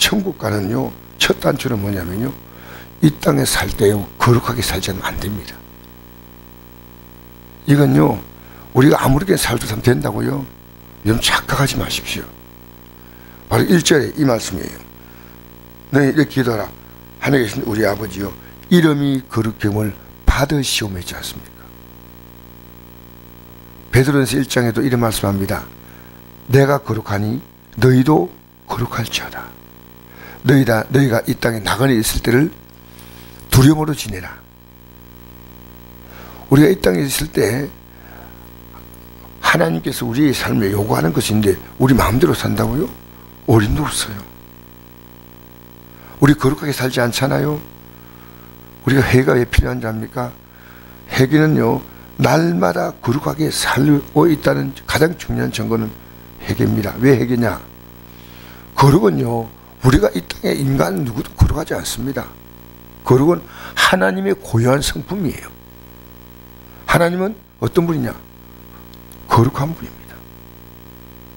천국 가는요, 첫 단추는 뭐냐면요, 이 땅에 살 때요, 거룩하게 살지 않으면 안 됩니다. 이건요, 우리가 아무렇게 살도 참 된다고요? 여러분 착각하지 마십시오. 바로 1절에 이 말씀이에요. 너희 이렇게 기도하라. 하늘에 계신 우리 아버지요, 이름이 거룩함을 받으시오매지 않습니까? 베드로전서 1장에도 이런 말씀합니다. 내가 거룩하니 너희도 거룩할지어다. 너희가 이 땅에 나그네 있을 때를 두려움으로 지내라. 우리가 이 땅에 있을 때 하나님께서 우리의 삶에 요구하는 것인데 우리 마음대로 산다고요? 어림도 없어요. 우리 거룩하게 살지 않잖아요. 우리가 회개가 왜 필요한지 압니까? 회개는요, 날마다 거룩하게 살고 있다는 가장 중요한 증거는 회개입니다. 왜 회개냐? 거룩은요, 우리가 이 땅에 인간 누구도 거룩하지 않습니다. 거룩은 하나님의 고유한 성품이에요. 하나님은 어떤 분이냐? 거룩한 분입니다.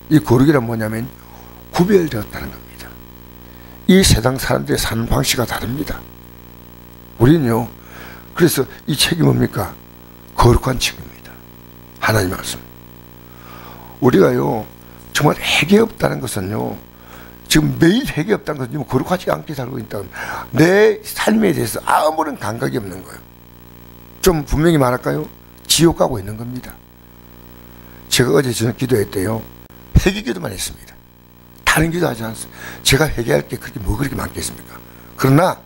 이 거룩이란 뭐냐면 구별되었다는 겁니다. 이 세상 사람들의 사는 방식이 다릅니다. 우리는요, 그래서 이 책이 뭡니까? 거룩한 책입니다. 하나님 말씀. 우리가요, 정말 회개 없다는 것은요, 지금 매일 회개 없다는 것은 거룩하지 않게 살고 있다는, 내 삶에 대해서 아무런 감각이 없는 거예요. 좀 분명히 말할까요? 지옥 가고 있는 겁니다. 제가 어제 저녁 기도했대요. 회개 기도만 했습니다. 다른 기도 하지 않습니다. 제가 회개할 게 뭐 그렇게 많겠습니까? 그러나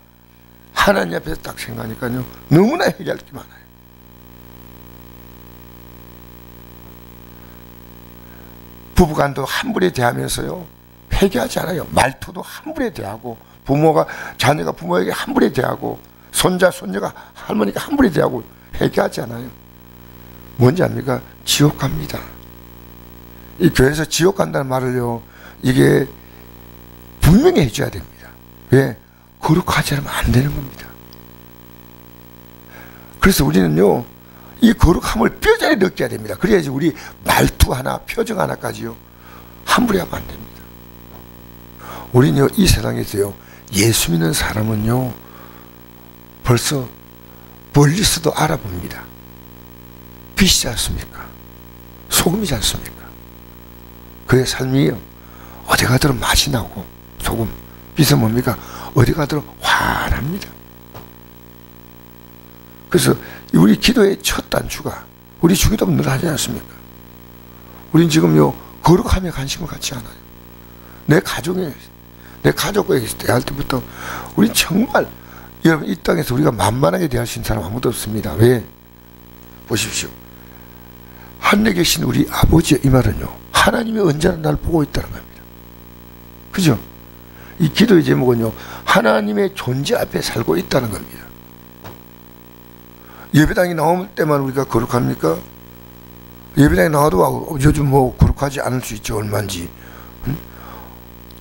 하나님 앞에서 딱 생각하니까요, 너무나 회개할 게 많아요. 부부간도 함부로 대하면서요, 회개하지 않아요. 말투도 함부로 대하고, 자녀가 부모에게 함부로 대하고, 손자가 할머니가 함부로 대하고, 회개하지 않아요. 뭔지 압니까? 지옥 갑니다. 이 교회에서 지옥 간다는 말을요, 이게 분명히 해줘야 됩니다. 왜? 거룩하지 않으면 안 되는 겁니다. 그래서 우리는요, 이 거룩함을 뼈저리 느껴야 됩니다. 그래야지 우리 말투 하나, 표정 하나까지요, 함부로 하면 안 됩니다. 우리는요, 이 세상에서요, 예수 믿는 사람은요, 벌써 멀리서도 알아봅니다. 빛이지 않습니까? 소금이지 않습니까? 그의 삶이요, 어디 가더라도 맛이 나고, 소금. 빛은 뭡니까? 어디 가더라도 환합니다. 그래서 우리 기도의 첫 단추가, 우리 주기도문 늘 하지 않습니까? 우린 지금요, 거룩함에 관심을 갖지 않아요. 내 가족과 대할 때부터 우린 정말, 여러분, 이 땅에서 우리가 만만하게 대할 수 있는 사람 아무도 없습니다. 왜? 보십시오. 하늘에 계신 우리 아버지의 이 말은요, 하나님이 언제나 날 보고 있다는 겁니다. 그죠? 이 기도의 제목은요, 하나님의 존재 앞에 살고 있다는 겁니다. 예배당에 나올 때만 우리가 거룩합니까? 예배당에 나와도 요즘 거룩하지 않을 수 있죠. 얼마인지.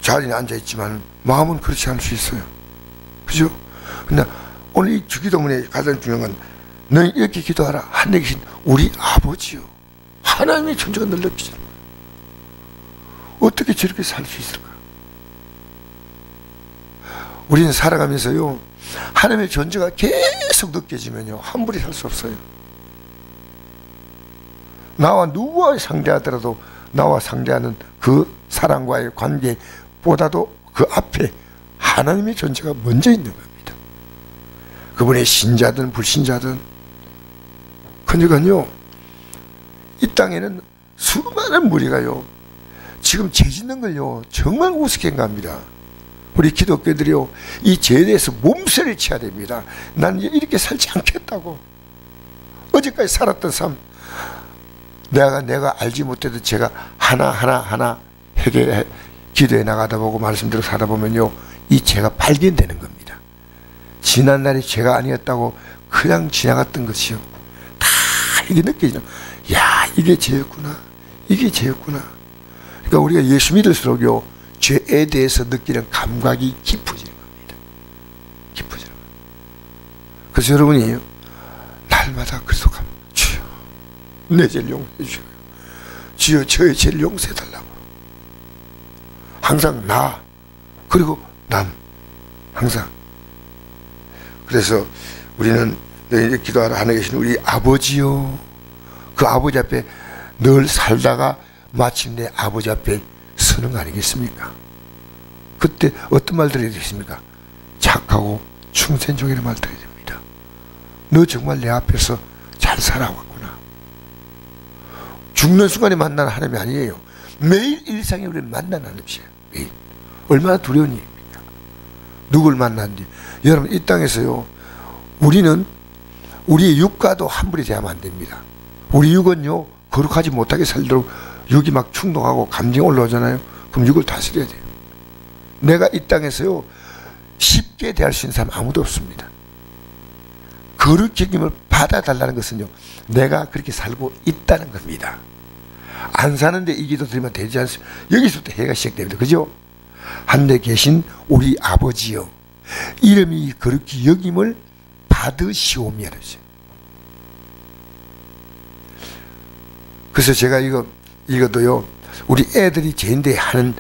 자리에 앉아있지만 마음은 그렇지 않을 수 있어요. 그죠? 그러나 오늘 이 주기도문의 가장 중요한 건, 너희 이렇게 기도하라. 하늘에 계신 우리 아버지요. 하나님의 존재가 늘 느끼잖아요. 어떻게 저렇게 살 수 있을까? 우리는 살아가면서요, 하나님의 존재가 계속 느껴지면요, 함부로 살 수 없어요. 나와 누구와 상대하더라도 나와 상대하는 그 사람과의 관계보다도 그 앞에 하나님의 존재가 먼저 있는 겁니다. 그분의 신자든 불신자든. 그러니까요, 이 땅에는 수많은 무리가요, 지금 죄 짓는 걸요, 정말 우습게 합니다. 우리 기독교들이요, 이 죄에 대해서 몸서리를 쳐야 됩니다. 난 이렇게 살지 않겠다고. 어제까지 살았던 삶, 내가 알지 못해도 제가 하나 회개해, 기도해 나가다 보고 말씀대로 살다 보면요, 이 죄가 발견되는 겁니다. 지난날이 죄가 아니었다고 그냥 지나갔던 것이요, 다 이게 느껴지죠. 야, 이게 죄였구나. 이게 죄였구나. 그러니까 우리가 예수 믿을수록요, 죄에 대해서 느끼는 감각이 깊어지는 겁니다. 깊어지는 겁니다. 그래서 여러분이 날마다 그리스도감, 주여 내 죄를 용서해 주세요. 주여 저의 죄를 용서해 달라고. 항상 그리고 항상. 그래서 우리는 너희 기도하러 하늘 계신 우리 아버지요, 그 아버지 앞에 늘 살다가 마침내 아버지 앞에 서는 거 아니겠습니까? 그때 어떤 말 들어야 되겠습니까? 착하고 충성적인 말 들어야 됩니다. 너 정말 내 앞에서 잘 살아왔구나. 죽는 순간에 만나는 하나님이 아니에요. 매일 일상에 우리를 만나는 하나님이에요. 매일. 얼마나 두려운 일입니까? 누굴 만났는지. 여러분, 이 땅에서요, 우리는 우리의 육과도 함부로 대하면 안 됩니다. 우리 육은요, 거룩하지 못하게 살도록 육이 막 충동하고 감정이 올라오잖아요. 그럼 육을 다스려야 돼요. 내가 이 땅에서요, 쉽게 대할 수 있는 사람 아무도 없습니다. 거룩 책임을 받아달라는 것은요, 내가 그렇게 살고 있다는 겁니다. 안 사는데 이 기도 드리면 되지 않습니까? 여기서부터 해가 시작됩니다. 그죠? 하늘에 계신 우리 아버지여, 이름이 거룩히 여김을 받으시오며. 그래서 제가 이것도요, 우리 애들이 제인데 하는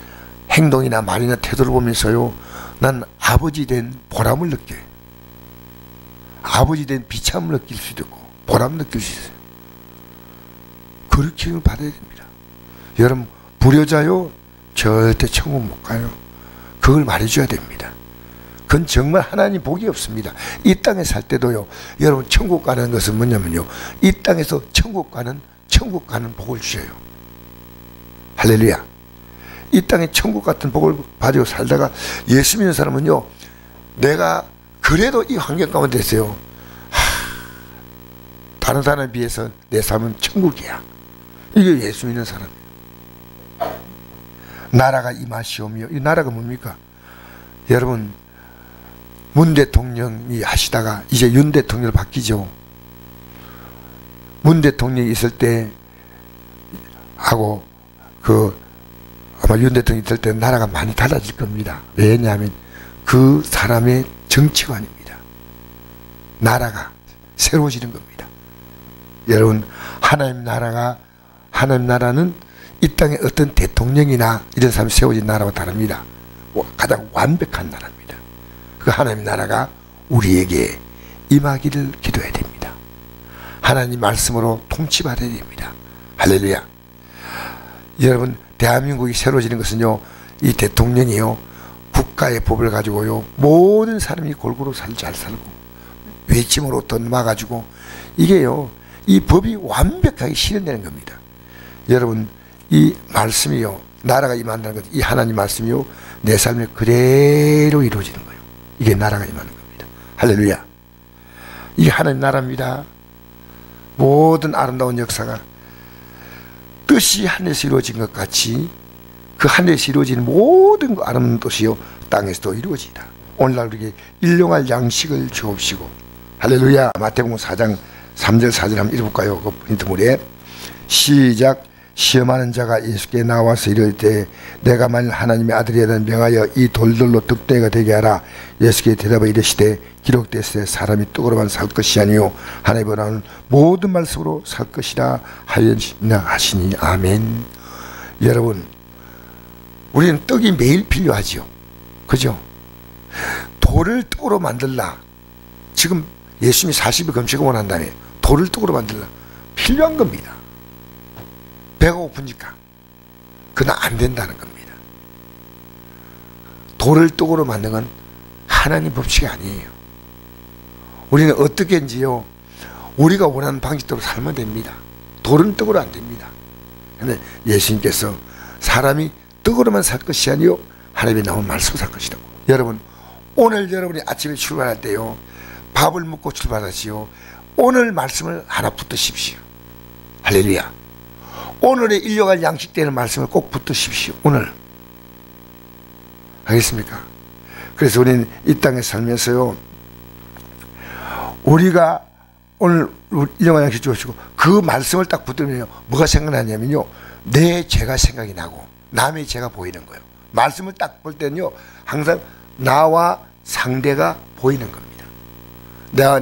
행동이나 말이나 태도를 보면서요, 난 아버지 된 보람을 느껴요. 아버지 된 비참을 느낄 수도 있고 보람 느낄 수 있어요. 그렇게 받아야 됩니다. 여러분, 불효자요 절대 천국 못 가요. 그걸 말해줘야 됩니다. 그건 정말 하나님 복이 없습니다. 이 땅에 살 때도요, 여러분, 천국 가는 것은 뭐냐면요, 이 땅에서 천국 가는 복을 주셔요. 할렐루야. 이 땅에 천국 같은 복을 가지고 살다가 예수 믿는 사람은요, 내가 그래도 이 환경 가운데 있어요. 다른 사람에 비해서 내 삶은 천국이야. 이게 예수 믿는 사람이에요. 나라가 임하시오며. 이 나라가 뭡니까? 여러분, 문 대통령이 하시다가 이제 윤 대통령 바뀌죠. 문 대통령이 있을 때 하고 아마 윤 대통령이 있을 때 나라가 많이 달라질 겁니다. 왜냐하면 그 사람의 정치관입니다. 나라가 새로워지는 겁니다. 여러분, 하나님 나라는 이 땅에 어떤 대통령이나 이런 사람이 세워진 나라와 다릅니다. 가장 완벽한 나라입니다. 그 하나님 나라가 우리에게 임하기를 기도해야 됩니다. 하나님 말씀으로 통치받아야 됩니다. 할렐루야. 여러분, 대한민국이 새로워지는 것은요, 이 대통령이요, 국가의 법을 가지고요, 모든 사람이 골고루 잘 살고 외침으로 던마가지고, 이게요, 이 법이 완벽하게 실현되는 겁니다. 여러분, 이 말씀이요, 나라가 임한다는 것, 이 하나님 말씀이요, 내 삶에 그대로 이루어지는 거예요. 이게 나라가 임하는 겁니다. 할렐루야. 이게 하나님 나라입니다. 모든 아름다운 역사가 뜻이 하늘에서 이루어진 것 같이 그 하늘에서 이루어진 모든 아름다운 뜻이요, 땅에서도 이루어지다. 오늘날 우리에게 일용할 양식을 주옵시고. 할렐루야. 마태복음 4장 3절 4절 한번 읽어볼까요? 그 힌트물에 시작. 시험하는 자가 예수께 나와서 이럴 때 내가 만일 하나님의 아들이라는 명하여 이 돌들로 득대가 되게 하라. 예수께 대답하여 이르시되 기록되었으되 사람이 떡으로만 살 것이 아니요 하나님의 원하는 모든 말씀으로 살 것이라 하시니. 아멘. 여러분, 우리는 떡이 매일 필요하지요. 그죠? 돌을 떡으로 만들라. 지금 예수님이 40일 금식을 원한다며 돌을 떡으로 만들라. 필요한 겁니다. 배가 고프니까. 그러나 안 된다는 겁니다. 돌을 떡으로 만든 건 하나님 법칙이 아니에요. 우리는 어떻게인지요, 우리가 원하는 방식대로 살면 됩니다. 돌은 떡으로 안 됩니다. 근데 예수님께서 사람이 떡으로만 살 것이 아니요 하나님의 나온 말씀으로 살 것이라고. 여러분, 오늘 여러분이 아침에 출발할 때요, 밥을 먹고 출발하시오. 오늘 말씀을 하나 붙드십시오. 할렐루야. 오늘의 일용할 양식되는 말씀을 꼭 붙드십시오. 오늘. 알겠습니까? 그래서 우리는 이 땅에 살면서요, 우리가 오늘 일용할 양식 주시고 그 말씀을 딱 붙들면요, 뭐가 생각나냐면요, 내 죄가 생각이 나고 남의 죄가 보이는 거예요. 말씀을 딱 볼 때는요, 항상 나와 상대가 보이는 겁니다.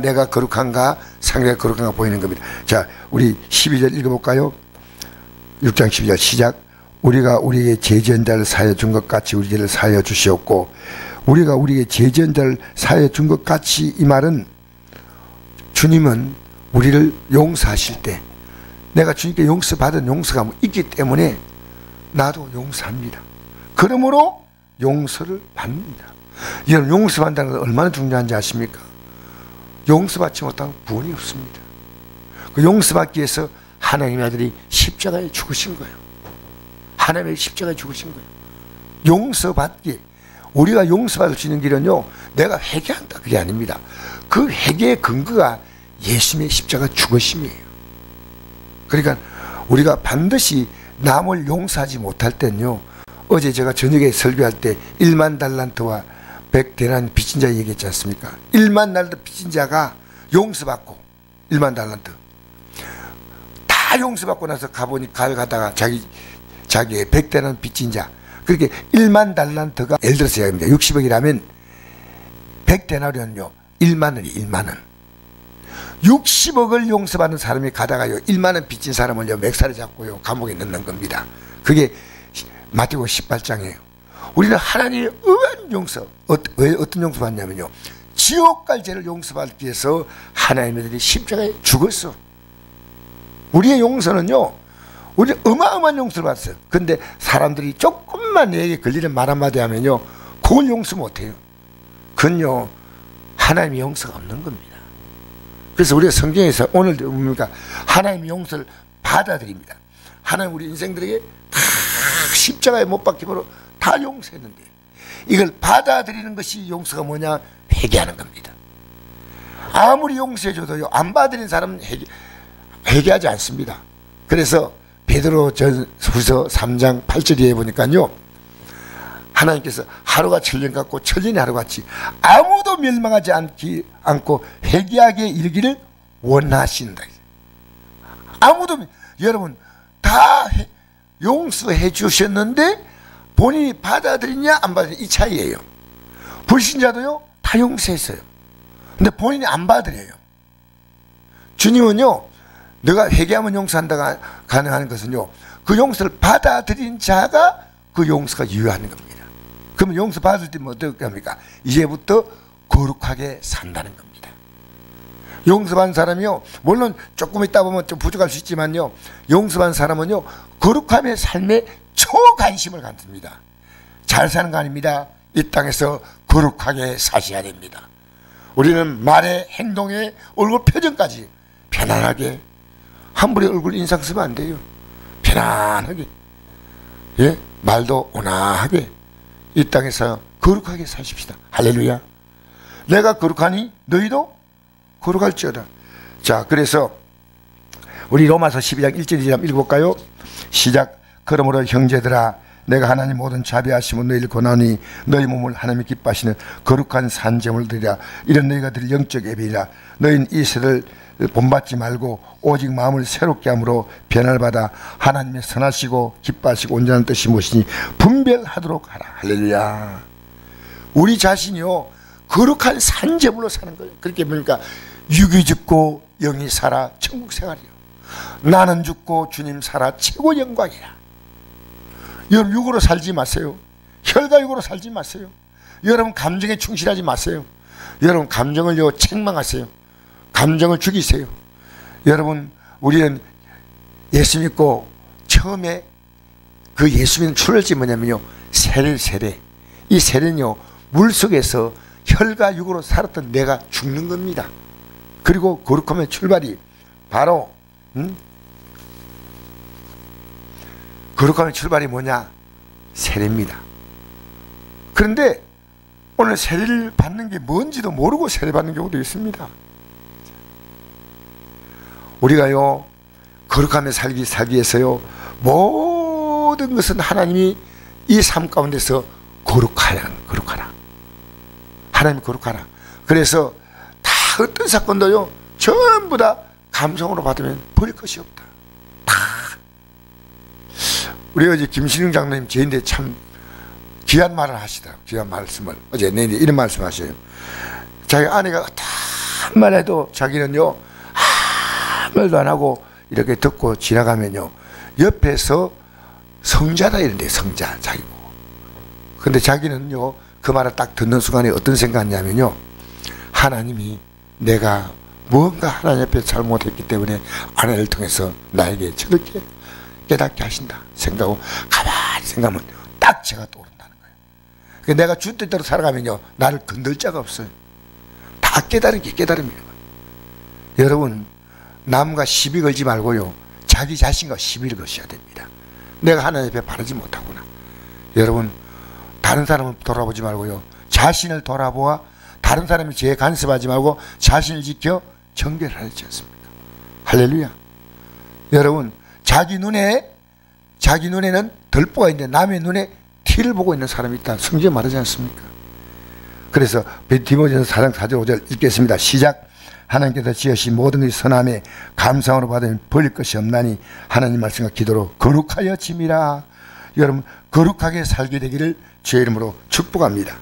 내가 거룩한가 상대가 거룩한가 보이는 겁니다. 자, 우리 12절 읽어볼까요? 6장 12절 시작. 우리가 우리의 죄 지은 자를 사하여 준 것 같이 우리 죄를 사하여 주시옵고 우리가 우리의 죄전자를 사해 준 것 같이, 이 말은 주님은 우리를 용서하실 때 내가 주님께 용서받은 용서가 있기 때문에 나도 용서합니다. 그러므로 용서를 받습니다. 여러분, 용서받는다는 건 얼마나 중요한지 아십니까? 용서받지 못하면 구원이 없습니다. 그 용서받기 위해서 하나님의 아들이 십자가에 죽으신 거예요. 하나님의 십자가에 죽으신 거예요. 용서받기, 우리가 용서받을 수 있는 길은요, 내가 회개한다, 그게 아닙니다. 그 회개의 근거가 예수님의 십자가 죽으심이에요. 그러니까 우리가 반드시 남을 용서하지 못할 때는요, 어제 제가 저녁에 설교할 때 1만 달란트와 100데나리 빚진 자 얘기했지 않습니까? 1만 달란트 빚진 자가 용서받고 1만 달란트 다 용서받고 나서 가보니 가다가 자기의 100데나리 빚진 자, 그렇게 1만 달란트가 예를 들어서 얘기합니다. 60억이라면 100데나리온요 1만 원이 1만 원. 60억을 용서받는 사람이 가다가요 1만 원 빚진 사람을요 멱살에 잡고요 감옥에 넣는 겁니다. 그게 마태복음 18장이에요. 우리는 하나님의 의한 용서, 왜 어떤 용서 받냐면요, 지옥 갈 죄를 용서받기 위해서 하나님의 아들이 십자가에 죽었어. 우리의 용서는요, 우리 어마어마한 용서를 받았어요. 근데 사람들이 조금만 내게 걸리는 말 한마디 하면요, 그걸 용서 못해요. 그건요, 하나님의 용서가 없는 겁니다. 그래서 우리가 성경에서 오늘도 뭡니까? 하나님의 용서를 받아들입니다. 하나님 우리 인생들에게 다 십자가에 못 박힘으로 다 용서했는데, 이걸 받아들이는 것이 용서가 뭐냐? 회개하는 겁니다. 아무리 용서해줘도요, 안 받아들이는 사람은 회개하지 않습니다. 그래서 베드로전후서 3장 8절에 보니까요, 하나님께서 하루가 천년 같고 천년이 하루같이 아무도 멸망하지 않고 회개하게 이르기를 원하신다. 아무도, 여러분 다 용서해 주셨는데 본인이 받아들이냐 안 받아들이냐 이 차이예요. 불신자도요 다 용서했어요. 근데 본인이 안 받아들여요. 주님은요, 내가 회개하면 용서한다가 가능한 것은요, 그 용서를 받아들인 자가 그 용서가 유효한 겁니다. 그러면 용서 받을 때면 어떻게 합니까? 이제부터 거룩하게 산다는 겁니다. 용서받은 사람이요, 물론 조금 있다 보면 좀 부족할 수 있지만요, 용서받은 사람은요 거룩함의 삶에 초관심을 갖습니다. 잘 사는 거 아닙니다. 이 땅에서 거룩하게 사셔야 됩니다. 우리는 말에, 행동에, 얼굴 표정까지 편안하게, 함부로 얼굴 인상 쓰면 안 돼요. 편안하게, 예, 말도 온화하게 이 땅에서 거룩하게 사십시다. 할렐루야. 내가 거룩하니 너희도 거룩할지어다. 자, 그래서 우리 로마서 12장 1절 2절 읽어볼까요? 시작. 그러므로 형제들아, 내가 하나님 모든 자비하심은 너희를 권하니 너희 몸을 하나님이 기뻐하시는 거룩한 산제물을 드리라. 이런 너희가 드릴 영적 예배이라. 너희는 이 세를 본받지 말고 오직 마음을 새롭게 함으로 변화를 받아 하나님의 선하시고 기뻐하시고 온전한 뜻이 무엇이니 분별하도록 하라. 할렐루야. 우리 자신이요 거룩한 산제물로 사는 거예요. 그렇게 보니까 육이 죽고 영이 살아 천국 생활이요, 나는 죽고 주님 살아 최고 영광이라. 여러분 육으로 살지 마세요. 혈과육으로 살지 마세요. 여러분 감정에 충실하지 마세요. 여러분 감정을요 책망하세요. 감정을 죽이세요. 여러분, 우리는 예수 믿고 처음에 그 예수 믿는 출발점이 뭐냐면요, 세례. 이 세례는요 물속에서 혈과 육으로 살았던 내가 죽는 겁니다. 그리고 거룩함의 출발이 바로 거룩함의 출발이 뭐냐? 세례입니다. 그런데 오늘 세례를 받는 게 뭔지도 모르고 세례 받는 경우도 있습니다. 우리가요 거룩함에 살기 위해서요 모든 것은 하나님이 이 삶 가운데서 거룩하라. 하나님 거룩하라. 그래서 다 어떤 사건도요 전부 다 감성으로 받으면 버릴 것이 없다. 다. 우리 어제 김신영 장로님 제인데 참 귀한 말을 하시더라고요. 귀한 말씀을 어제 내내 이런 말씀 하셔요. 자기 아내가 어떤 말 해도 자기는요 아무 말도 안 하고 이렇게 듣고 지나가면요 옆에서 성자다 이런데 성자 자기고. 근데 자기는요 그 말을 딱 듣는 순간에 어떤 생각이냐면요, 하나님이 내가 무언가 하나님 앞에 잘못했기 때문에 아내를 통해서 나에게 저렇게 깨닫게 하신다 생각하고 가만히 생각하면 딱 제가 떠오른다는 거예요. 그러니까 내가 주 뜻대로 살아가면요, 나를 건들 자가 없어요. 다 깨달은 게 깨달음이에요. 여러분, 남과 시비 걸지 말고요, 자기 자신과 시비를 거셔야 됩니다. 내가 하나님 앞에 바르지 못하구나. 여러분, 다른 사람을 돌아보지 말고요, 자신을 돌아보아 다른 사람이 죄에 간섭하지 말고 자신을 지켜 정결을 하지 않습니까? 할렐루야. 여러분, 자기 눈에는 덜보가 있는데 남의 눈에 티를 보고 있는 사람이 있다, 성경에 말하지 않습니까? 그래서 디모데전서 4장 4절 5절 읽겠습니다. 시작. 하나님께서 지으신 모든 것이 선함에 감사함으로 받으면 버릴 것이 없나니 하나님 말씀과 기도로 거룩하여 짐이라. 여러분, 거룩하게 살게 되기를 주의 이름으로 축복합니다.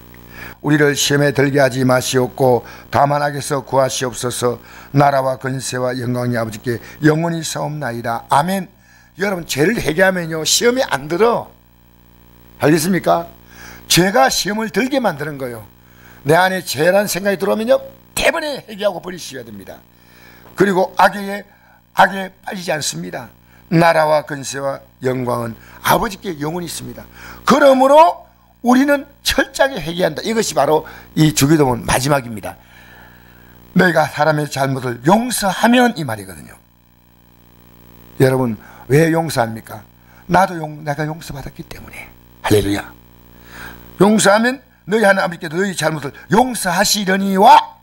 우리를 시험에 들게 하지 마시옵고 다만 악에서 구하시옵소서. 나라와 권세와 영광이 아버지께 영원히 사옵나이다. 아멘. 여러분, 죄를 회개하면요, 시험에 안 들어. 알겠습니까? 죄가 시험을 들게 만드는 거예요. 내 안에 죄라는 생각이 들어오면요, 대번에 회개하고 버리셔야 됩니다. 그리고 악에 빠지지 않습니다. 나라와 권세와 영광은 아버지께 영원히 있습니다. 그러므로 우리는 철저하게 회개한다. 이것이 바로 이 주기도문 마지막입니다. 너희가 사람의 잘못을 용서하면, 이 말이거든요. 여러분, 왜 용서합니까? 내가 용서받았기 때문에. 할렐루야. 용서하면 너희 하나님 아버지께서 너희 잘못을 용서하시려니와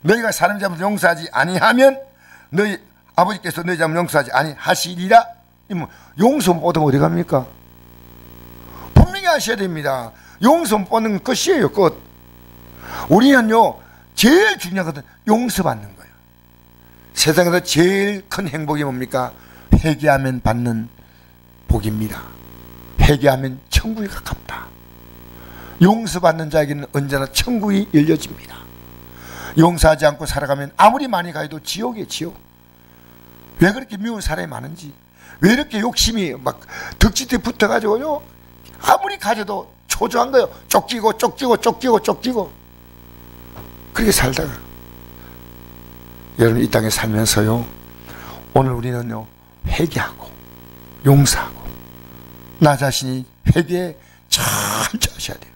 너희가 사람의 잘못을 용서하지 아니하면 너희 아버지께서 너희 잘못을 용서하지 아니하시리라. 용서 못 얻으면 어디 갑니까? 분명히 하셔야 됩니다. 용서 못 받는 것이에요, 끝. 우리는요, 제일 중요하거든, 용서받는 거예요. 세상에서 제일 큰 행복이 뭡니까? 회개하면 받는 복입니다. 회개하면 천국에 가깝다. 용서받는 자에게는 언제나 천국이 열려집니다. 용서하지 않고 살아가면 아무리 많이 가도 지옥이에요, 지옥. 왜 그렇게 미운 사람이 많은지, 왜 이렇게 욕심이 막 득지에 붙어가지고요, 아무리 가져도 초조한 거예요. 쫓기고 그렇게 살다가 여러분, 이 땅에 살면서요, 오늘 우리는요, 회개하고 용서하고 나 자신이 회개에 철저히 하셔야 돼요.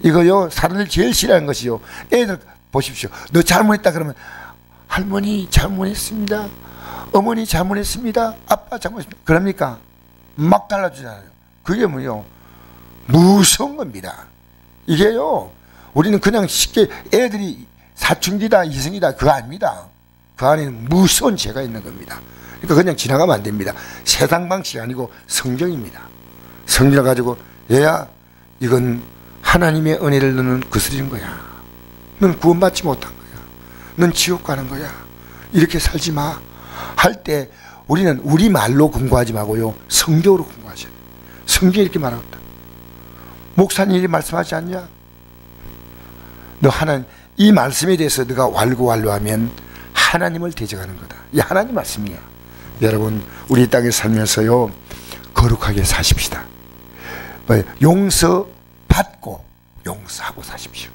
이거요, 사람들 제일 싫어하는 것이요, 애들 보십시오. 너 잘못했다 그러면 할머니 잘못했습니다, 어머니 잘못했습니다, 아빠 잘못했습니다, 그럽니까? 막 달라주잖아요. 그게 뭐요? 무서운 겁니다. 이게요, 우리는 그냥 쉽게 애들이 사춘기다 이성이다 그거 아닙니다. 그 안에는 무서운 죄가 있는 겁니다. 그러니까 그냥 지나가면 안 됩니다. 세상 방식이 아니고 성경입니다. 성경을 가지고, 얘야, 이건 하나님의 은혜를 너는 거스리는 거야. 넌 구원받지 못한 거야. 넌 지옥 가는 거야. 이렇게 살지 마. 할 때 우리는 우리 말로 공부하지 말고요, 성경으로 공부하셔야 돼요. 성경이 이렇게 말하고 있다. 목사님이 말씀하지 않냐? 너 하나님, 이 말씀에 대해서 네가 왈가왈부하면 하나님을 대적하는 거다. 이 하나님 말씀이야. 여러분, 우리 땅에 살면서요, 거룩하게 사십시다. 용서받고 용서하고 사십시오.